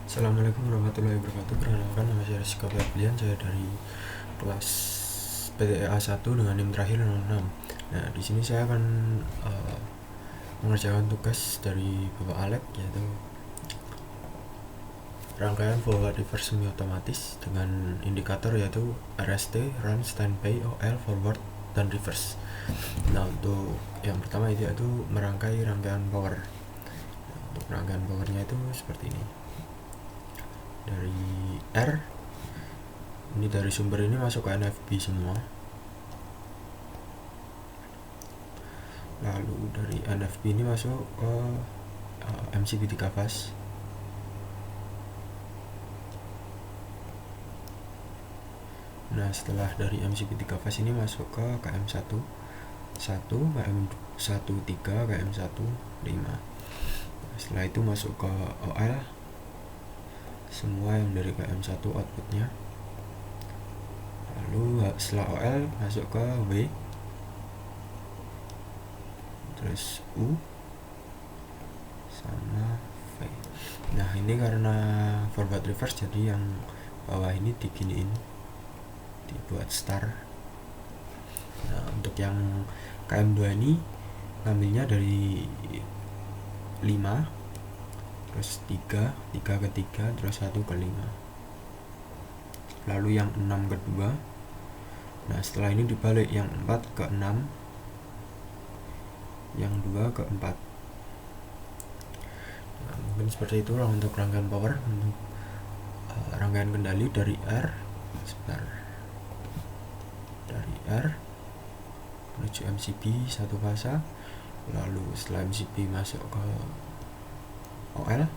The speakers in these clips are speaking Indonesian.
Assalamualaikum warahmatullahi wabarakatuh. Perkenalkan, nama saya Rizky Febrian. Saya dari kelas PTEA 1 dengan NIM terakhir 06. Nah, di sini saya akan mengerjakan tugas dari Bapak Alek, yaitu rangkaian forward reverse semi otomatis dengan indikator yaitu RST, run, standby, OL, forward, dan reverse. Nah, untuk yang pertama itu yaitu merangkai rangkaian power. Nah, untuk rangkaian powernya itu seperti ini. Dari R, ini dari sumber ini masuk ke NFB semua, lalu dari NFB ini masuk ke MCB 3 fase, nah setelah dari MCB 3 fase ini masuk ke KM1 KM1 3 KM1 5. Setelah itu masuk ke OL semua yang dari KM1 outputnya, lalu setelah OL masuk ke W, terus U sama V. Nah, ini karena forward reverse jadi yang bawah ini diginiin, dibuat star. Nah, untuk yang KM2 ini ngambilnya dari 5, terus 3 ke 3, terus 1 ke 5, lalu yang 6 ke 2. Nah, setelah ini dibalik, yang 4 ke 6, yang 2 ke 4. Nah, mungkin seperti itulah untuk rangkaian power. Untuk rangkaian kendali dari R, sebentar, dari R menuju MCB 1 fase, lalu setelah MCB masuk ke OL.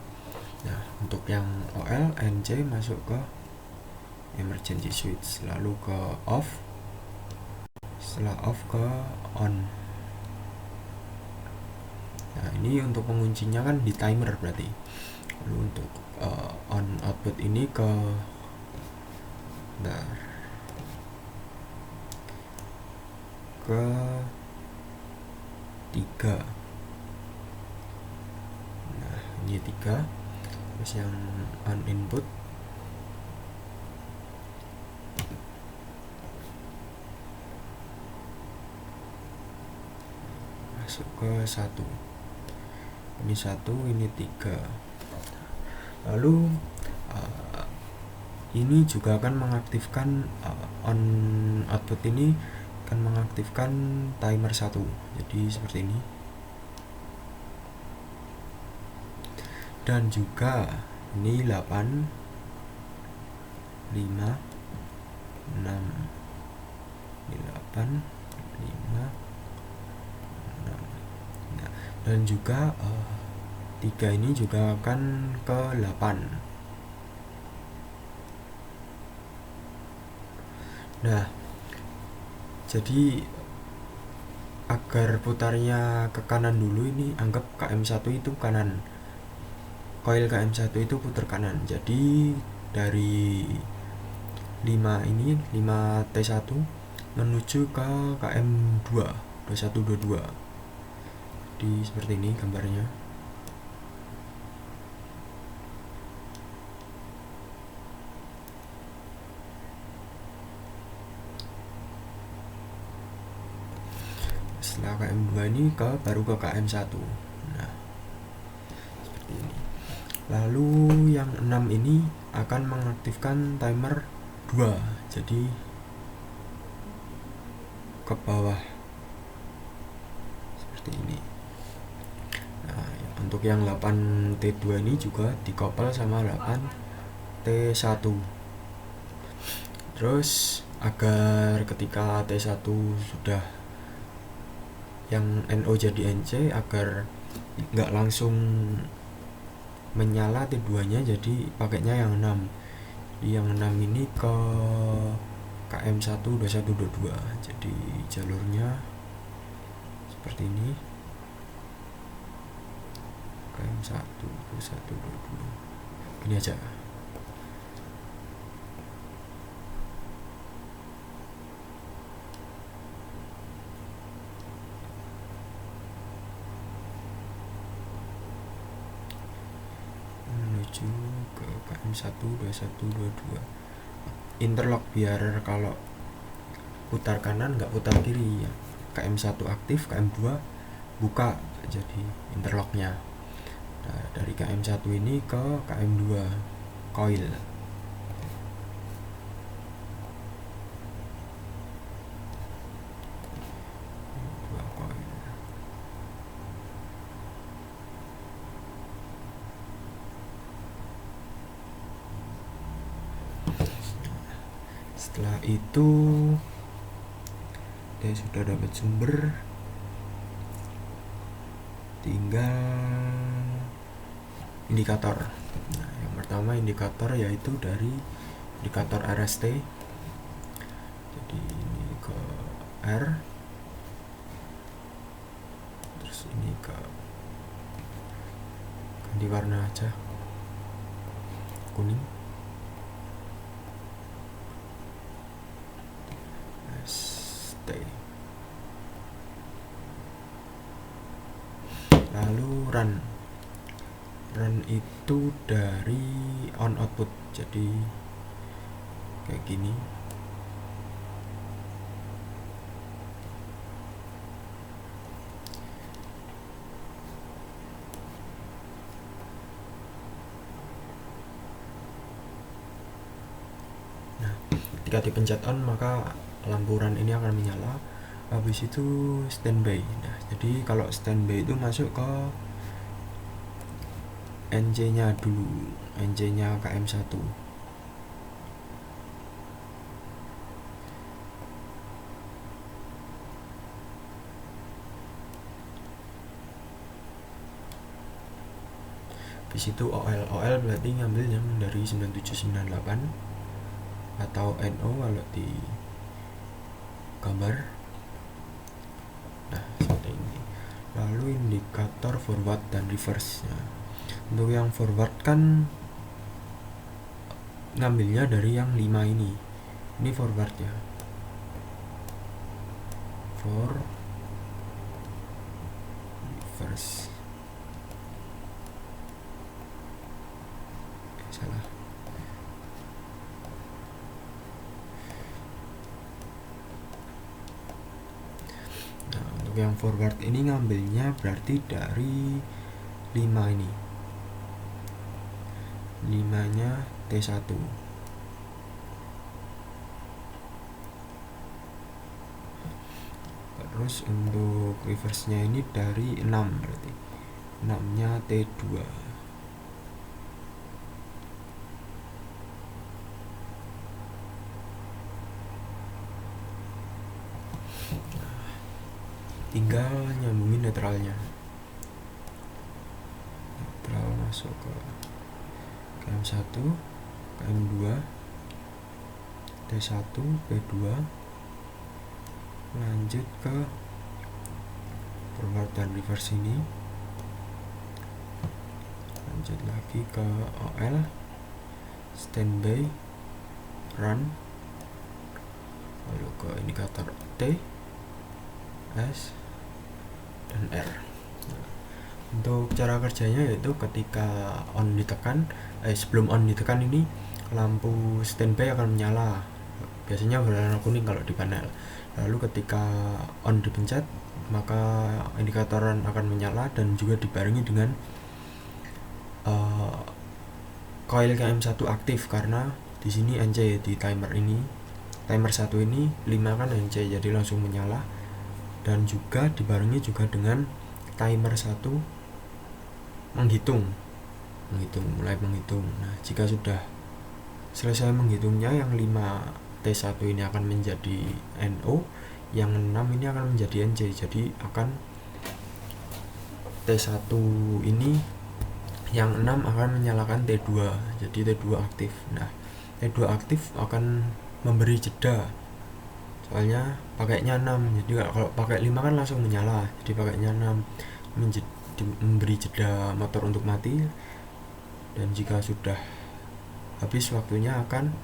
Nah, untuk yang OL, NC masuk ke emergency switch, lalu ke off, setelah off ke on. Nah, ini untuk penguncinya kan di timer berarti. Lalu untuk on output ini ke ke 3. Nah, ini 3. Terus yang on input masuk ke 1. Ini 1, ini 3. Lalu ini juga akan mengaktifkan on output ini akan mengaktifkan timer 1. Jadi seperti ini. Dan juga ini 8, 5, 6, ini 8, 5, 6. Nah, dan juga 3 ini juga akan ke 8. Nah, jadi agar putarnya ke kanan dulu, ini anggap KM1 itu kanan, coil KM1 itu putar kanan. Jadi dari 5 ini, 5T1 menuju ke KM2 2122. Jadi seperti ini gambarnya. Setelah KM2 ini baru ke KM1. Nah, seperti ini. Lalu yang 6 ini akan mengaktifkan timer 2. Jadi ke bawah seperti ini. Nah, untuk yang 8T2 ini juga dikoppel sama 8T1. Terus agar ketika T1 sudah yang NO jadi NC, agar nggak langsung menyala T2 nya, jadi pakainya yang 6. Jadi yang 6 ini ke KM1 2122. Jadi jalurnya seperti ini, KM1 2122. Gini aja. menuju ke KM1 21 22 interlock biar kalau putar kanan nggak putar kiri ya. KM1 aktif, KM2 buka jadi interlocknya. Nah, dari KM1 ini ke KM2 coil. Setelah itu dia sudah dapat sumber, tinggal indikator. Nah, yang pertama indikator yaitu dari indikator RST. Jadi ini ke R, terus ini ke ganti warna aja, kuning. ST. Lalu run itu dari on output, jadi kayak gini. Nah, ketika dipencet on maka lampu run ini akan menyala. Habis itu standby. Nah, jadi kalau standby itu masuk ke NC nya dulu, NC nya KM1. Habis itu OL berarti ngambil yang dari 9798 atau NO kalau di gambar. Nah, seperti ini. Lalu indikator forward dan reverse. Nah, untuk yang forward kan ngambilnya dari yang 5 ini. Ini forward ya. For reverse. Salah. Nah, untuk yang forward ini ngambilnya berarti dari 5 ini. 5-nya T1. Terus untuk reverse-nya ini dari 6 berarti. 6-nya T2. Tinggal nyambungin netralnya. Netral masuk ke KM1, KM2, T1, P2, lanjut ke forward dan reverse ini, lanjut lagi ke OL, standby, run, lalu ke indikator T, S, dan R. Untuk cara kerjanya yaitu ketika on ditekan, sebelum on ditekan ini lampu standby akan menyala, biasanya berwarna kuning kalau di panel. Lalu ketika on dipencet maka indikator run akan menyala dan juga dibarengi dengan coil KM1 aktif, karena di sini NC di timer ini, timer 1 ini 5 kan NC, jadi langsung menyala. Dan juga dibarengi juga dengan timer 1 mulai menghitung. Nah, jika sudah selesai menghitungnya, yang 5T1 ini akan menjadi NO, yang 6 ini akan menjadi NC, jadi akan T1 ini yang 6 akan menyalakan T2, jadi T2 aktif. Nah, T2 aktif akan memberi jeda, soalnya pakainya 6, jadi kalau pakai 5 kan langsung menyala, jadi pakainya 6 memberi jeda motor untuk mati. Dan jika sudah habis waktunya akan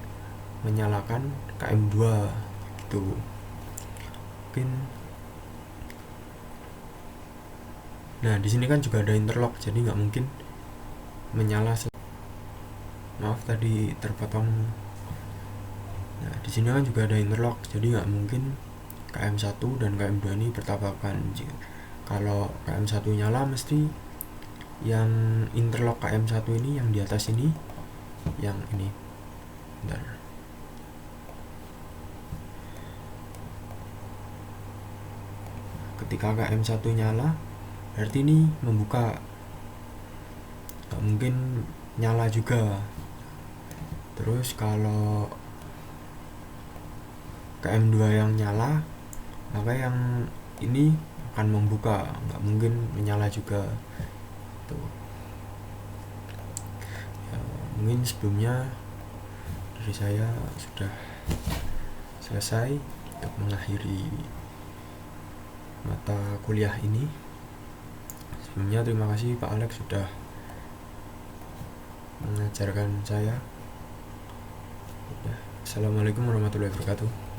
menyalakan KM2 gitu. Mungkin nah di sini kan juga ada interlock, jadi nggak mungkin menyala maaf tadi terpotong. Nah di sini kan juga ada interlock, jadi nggak mungkin KM1 dan KM2 ini bertabrakan. Kalau KM1 nyala mesti yang interlock KM1 ini, yang di atas ini, yang ini. Bentar. Ketika KM1 nyala berarti ini membuka, nggak mungkin nyala juga. Terus kalau KM2 yang nyala, maka yang ini akan membuka, nggak mungkin menyala juga. Tuh. Ya, mungkin sebelumnya dari saya sudah selesai untuk mengakhiri mata kuliah ini. Sebelumnya terima kasih Pak Alex sudah mengajarkan saya. Assalamualaikum warahmatullahi wabarakatuh.